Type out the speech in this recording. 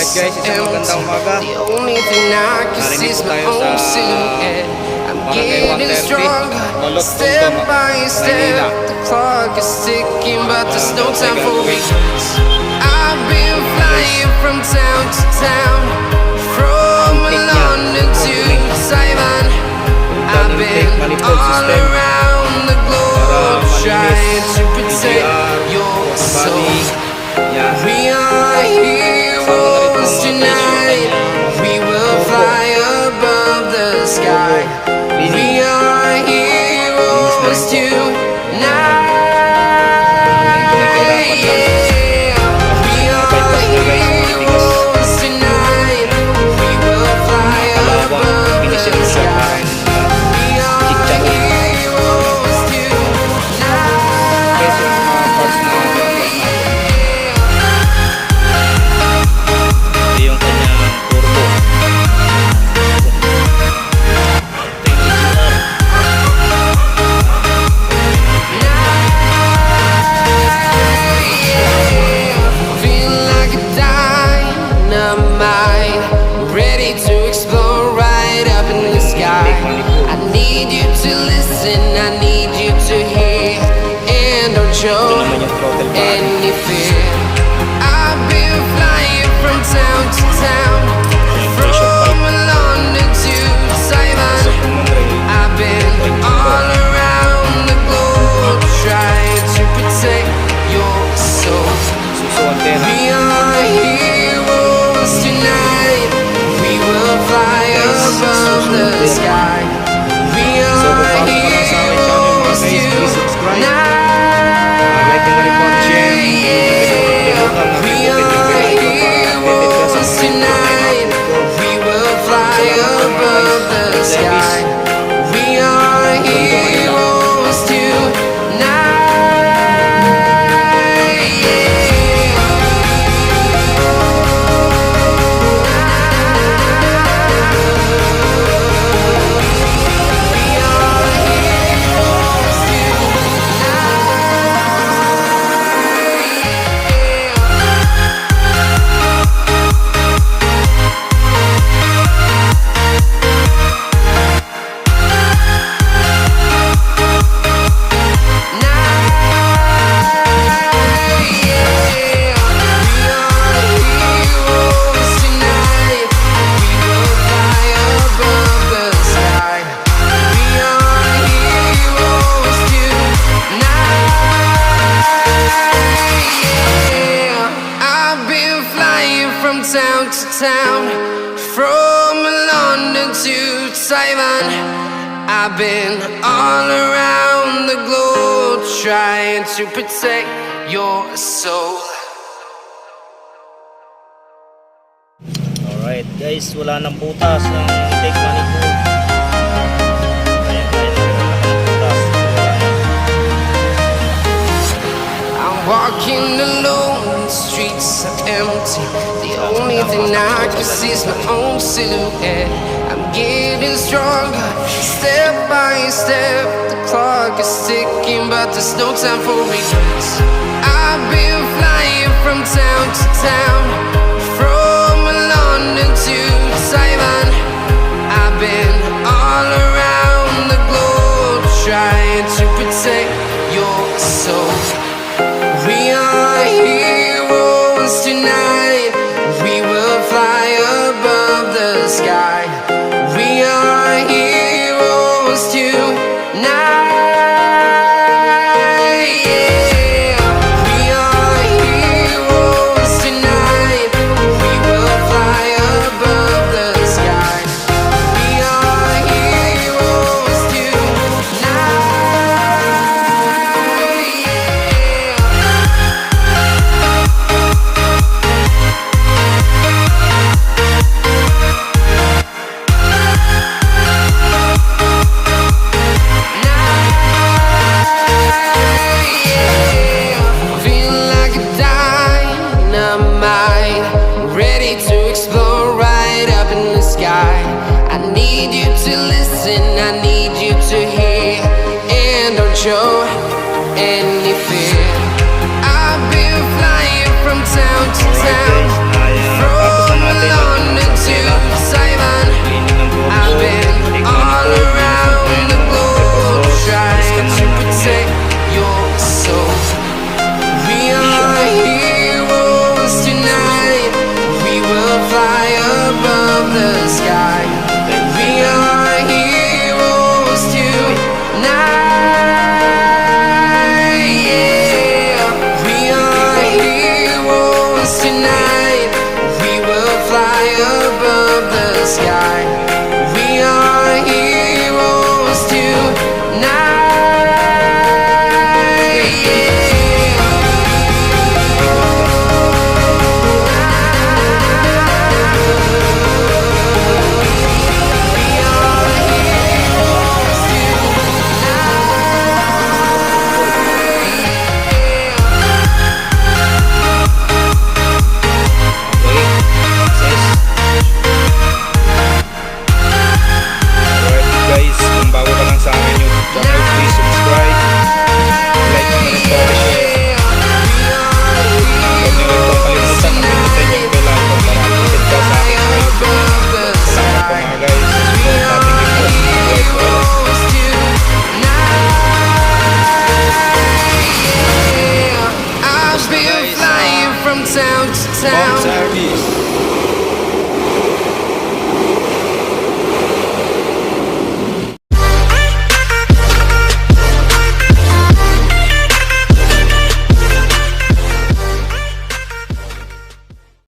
Alright guys, isang magandang umaga. Narinig po tayo sa Barangay 130, Balot, Tundama, Maynila. I've been flying from town to town, from London to Taiwan. I've been all around the globe trying to protect your soul. We are heroes tonight. We will fly above the sky. We are heroes tonight. Show any fear. I've been flying from town to town, from London to Taiwan. I've been all around the globe trying to protect your soul. We are heroes tonight. We will fly above the sky. We are heroes tonight. Town to town, from London to Taiwan. I've been all around the globe trying to protect your soul. Alright guys, wala nang butas ng intake manifold. Kaya butas. I'm walking alone, the streets are empty. The only thing I can see is my own silhouette. I'm getting stronger, step by step. The clock is ticking, but there's no time for regrets. I've been flying from town to town, from London to Taiwan. I've been all around the globe trying to protect your soul. We are heroes tonight. We will fly above the sky. We are heroes tonight. We are heroes tonight. We will fly above the sky. We are heroes tonight. Show and